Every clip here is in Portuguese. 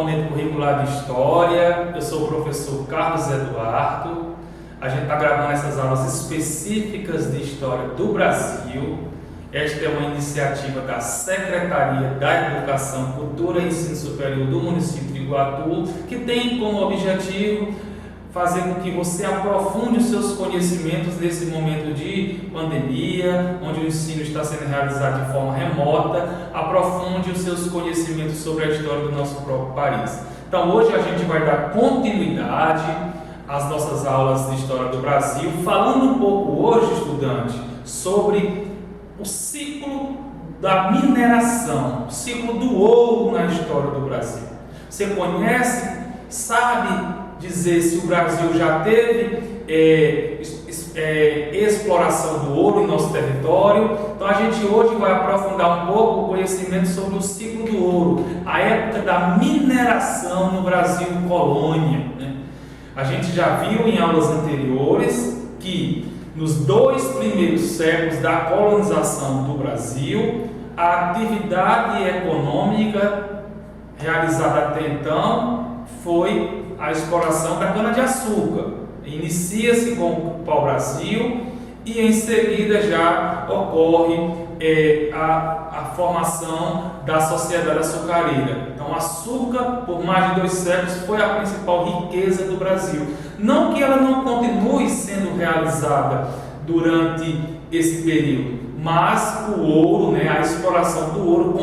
componente curricular de História. Eu sou o professor Carlos Eduardo. A gente está gravando essas aulas específicas de História do Brasil. Esta é uma iniciativa da Secretaria da Educação, Cultura e Ensino Superior do município de Iguatu, que tem como objetivo fazer com que você aprofunde os seus conhecimentos nesse momento de pandemia, onde o ensino está sendo realizado de forma remota, aprofunde os seus conhecimentos sobre a história do nosso próprio país. Então hoje a gente vai dar continuidade às nossas aulas de História do Brasil, falando um pouco hoje, estudante, sobre o ciclo da mineração, o ciclo do ouro na história do Brasil. Você conhece, sabe dizer se o Brasil já teve exploração do ouro em nosso território? Então a gente hoje vai aprofundar um pouco o conhecimento sobre o ciclo do ouro, a época da mineração no Brasil colônia, né? A gente já viu em aulas anteriores que nos 2 primeiros séculos da colonização do Brasil, a atividade econômica realizada até então foi a exploração da cana-de-açúcar. Inicia-se com o pau-brasil e em seguida já ocorre a formação da sociedade açucareira. Então, açúcar, por mais de 2 séculos, foi a principal riqueza do Brasil. Não que ela não continue sendo realizada durante esse período, mas o ouro, a exploração do ouro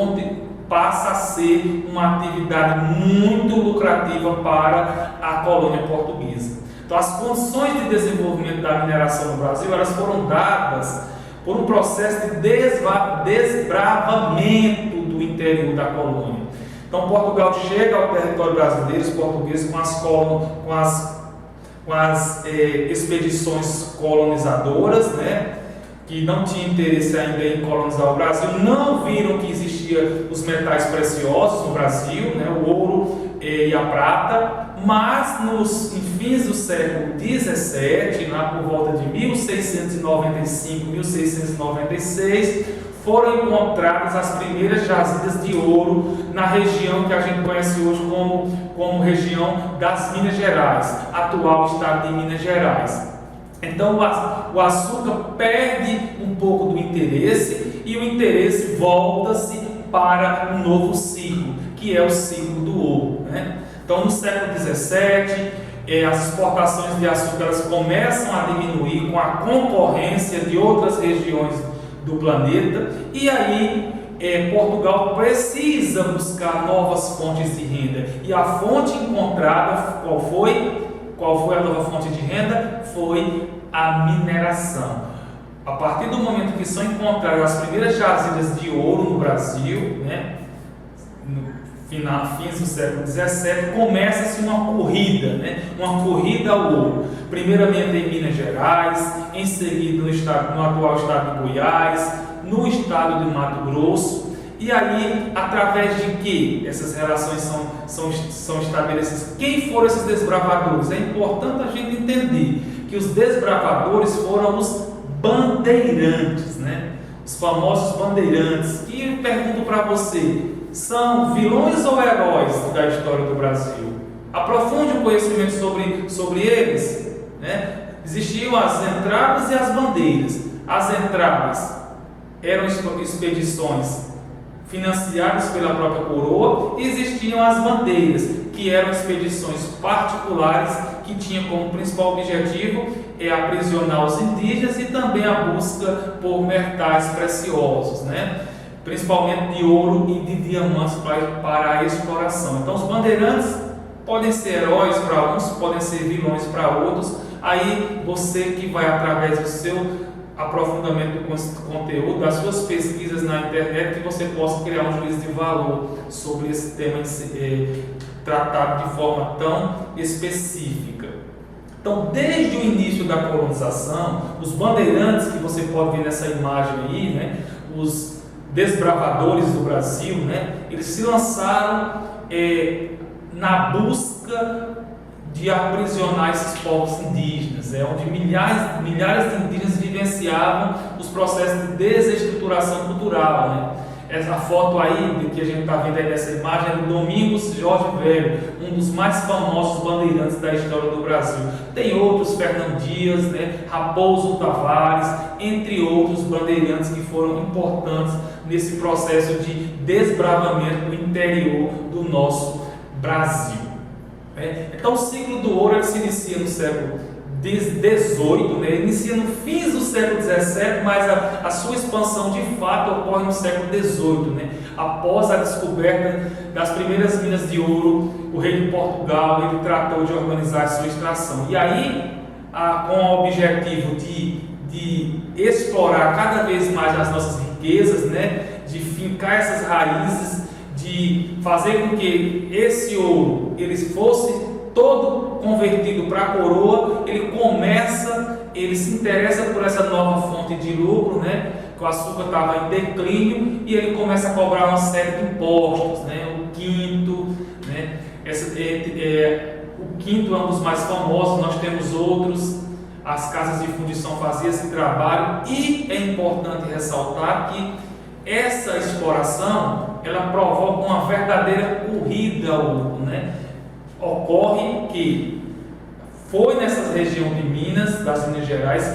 passa a ser uma atividade muito lucrativa para a colônia portuguesa. Então, as condições de desenvolvimento da mineração no Brasil, elas foram dadas por um processo de desbravamento do interior da colônia. Então, Portugal chega ao território brasileiro, os portugueses com as expedições colonizadoras, que não tinham interesse ainda em colonizar o Brasil, não viram que existiam os metais preciosos no Brasil, o ouro e a prata, mas nos fins do século XVII, lá por volta de 1695, 1696, foram encontradas as primeiras jazidas de ouro na região que a gente conhece hoje como região das Minas Gerais, atual estado de Minas Gerais. Então o açúcar perde um pouco do interesse e o interesse volta-se para um novo ciclo, que é o ciclo do ouro, Então no século XVII, as exportações de açúcar elas começam a diminuir com a concorrência de outras regiões do planeta, e aí Portugal precisa buscar novas fontes de renda, e a fonte encontrada, qual foi a nova fonte de renda? Foi a mineração. A partir do momento que são encontradas as primeiras jazidas de ouro no Brasil, fins do século XVII, começa-se uma corrida, uma corrida ao ouro. Primeiramente em Minas Gerais, em seguida no atual estado de Goiás, no estado de Mato Grosso. E aí, através de que essas relações são estabelecidas? Quem foram esses desbravadores? É importante a gente entender que os desbravadores foram os bandeirantes, os famosos bandeirantes. E eu pergunto para você, são vilões ou heróis da história do Brasil? Aprofunde o conhecimento sobre eles. Existiam as entradas e as bandeiras. As entradas eram expedições financiadas pela própria coroa, e existiam as bandeiras, que eram expedições particulares que tinham como principal objetivo aprisionar os indígenas e também a busca por metais preciosos, principalmente de ouro e de diamantes para a exploração. Então os bandeirantes podem ser heróis para uns, podem ser vilões para outros. Aí você que vai, através do seu aprofundamento do conteúdo, das suas pesquisas na internet, que você possa criar um juízo de valor sobre esse tema tratado de forma tão específica. Então, desde o início da colonização, os bandeirantes, que você pode ver nessa imagem aí, os desbravadores do Brasil, eles se lançaram na busca de aprisionar esses povos indígenas, onde milhares de indígenas vivenciavam os processos de desestruturação cultural, Essa foto aí que a gente está vendo aí dessa imagem é do Domingos Jorge Velho, um dos mais famosos bandeirantes da história do Brasil. Tem outros, Fernando Dias, né, Raposo Tavares, entre outros bandeirantes que foram importantes nesse processo de desbravamento do interior do nosso Brasil. Então o ciclo do ouro ele se inicia no século XVIII, né? Inicia no fim do século XVII, mas a sua expansão de fato ocorre no século XVIII, né? Após a descoberta das primeiras minas de ouro, o rei de Portugal ele tratou de organizar a sua extração. E aí, com o objetivo de explorar cada vez mais as nossas riquezas, né? De fincar essas raízes, de fazer com que esse ouro ele fosse todo convertido para a coroa, ele se interessa por essa nova fonte de lucro, né? Que o açúcar estava em declínio e ele começa a cobrar uma série de impostos, né? O quinto, né? O quinto é um dos mais famosos, nós temos outros, as casas de fundição faziam esse trabalho e é importante ressaltar que essa exploração ela provoca uma verdadeira corrida ao ouro, né? Ocorre que foi nessa região de Minas, das Minas Gerais,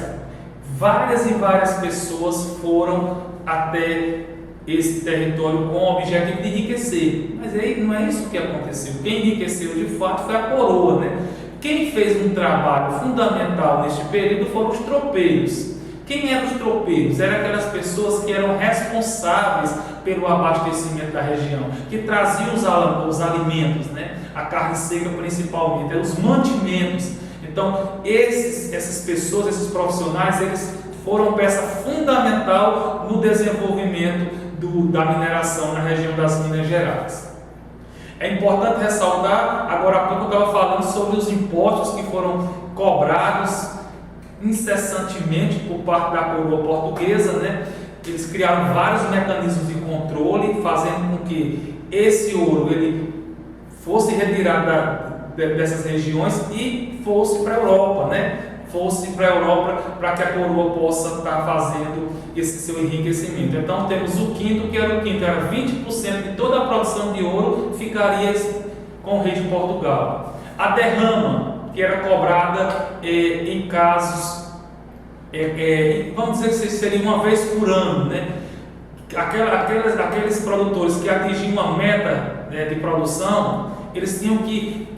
várias e várias pessoas foram até esse território com o objetivo de enriquecer. Mas aí não é isso que aconteceu. Quem enriqueceu de fato foi a coroa, né? Quem fez um trabalho fundamental neste período foram os tropeiros. Quem eram os tropeiros? Eram aquelas pessoas que eram responsáveis pelo abastecimento da região, que traziam os alimentos, né? A carne seca principalmente, os mantimentos. Então, essas pessoas, esses profissionais, eles foram peça fundamental no desenvolvimento da mineração na região das Minas Gerais. É importante ressaltar, agora há pouco eu estava falando sobre os impostos que foram cobrados incessantemente por parte da coroa portuguesa, né? Eles criaram vários mecanismos de controle, fazendo com que esse ouro ele fosse retirado dessas regiões e fosse para a Europa, né? Fosse para a Europa para que a coroa possa estar fazendo esse seu enriquecimento. Então temos o quinto, que era 20% de toda a produção de ouro ficaria com o rei de Portugal. A derrama, que era cobrada em casos, vamos dizer que seria uma vez por ano, né? Aqueles produtores que atingiam uma meta, né, de produção, eles tinham que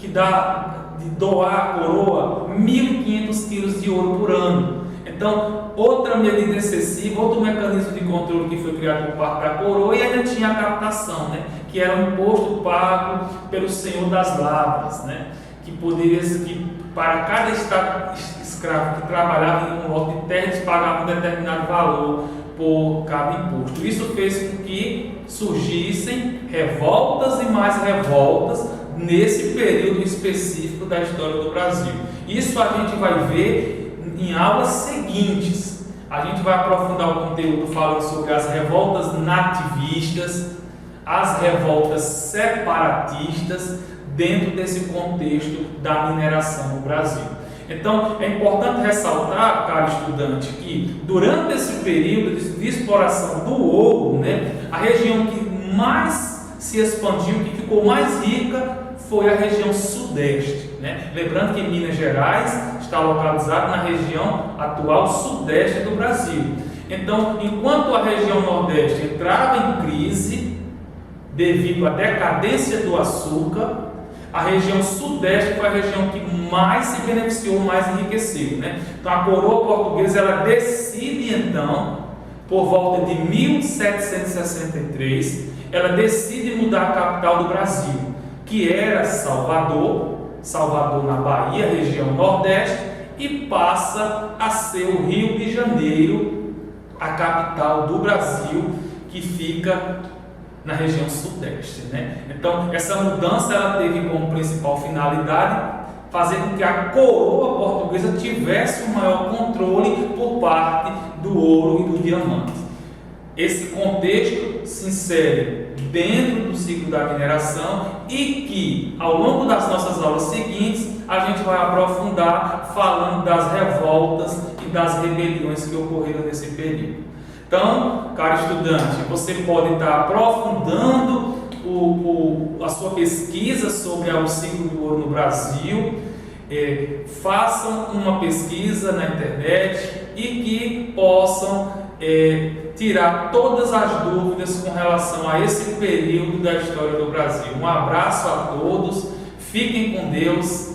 doar à coroa 1.500 quilos de ouro por ano. Então, outra medida excessiva, outro mecanismo de controle que foi criado por parte da coroa, e ainda tinha a captação, né, que era um imposto pago pelo senhor das lavras, né, que para cada escravo que trabalhava em um lote de terra, eles pagavam um determinado valor por cada imposto. Isso fez com que surgissem revoltas e mais revoltas nesse período específico da história do Brasil. Isso a gente vai ver em aulas seguintes. A gente vai aprofundar o conteúdo falando sobre as revoltas nativistas, as revoltas separatistas, dentro desse contexto da mineração no Brasil. Então, é importante ressaltar, caro estudante, que durante esse período de exploração do ouro, né, a região que mais se expandiu, que ficou mais rica, foi a região sudeste, né? Lembrando que Minas Gerais está localizada na região atual sudeste do Brasil. Então, enquanto a região nordeste entrava em crise devido à decadência do açúcar, a região sudeste foi a região que mais se beneficiou, mais enriqueceu, né? Então a coroa portuguesa ela decide então, por volta de 1763, ela decide mudar a capital do Brasil, que era Salvador na Bahia, região nordeste, e passa a ser o Rio de Janeiro, a capital do Brasil, que fica na região sudeste, né? Então, essa mudança ela teve como principal finalidade fazer com que a coroa portuguesa tivesse um maior controle por parte do ouro e do diamante. Esse contexto se insere dentro do ciclo da mineração e que, ao longo das nossas aulas seguintes, a gente vai aprofundar falando das revoltas e das rebeliões que ocorreram nesse período. Então, caro estudante, você pode estar aprofundando a sua pesquisa sobre o ciclo do ouro no Brasil. Façam uma pesquisa na internet e que possam tirar todas as dúvidas com relação a esse período da história do Brasil. Um abraço a todos, fiquem com Deus.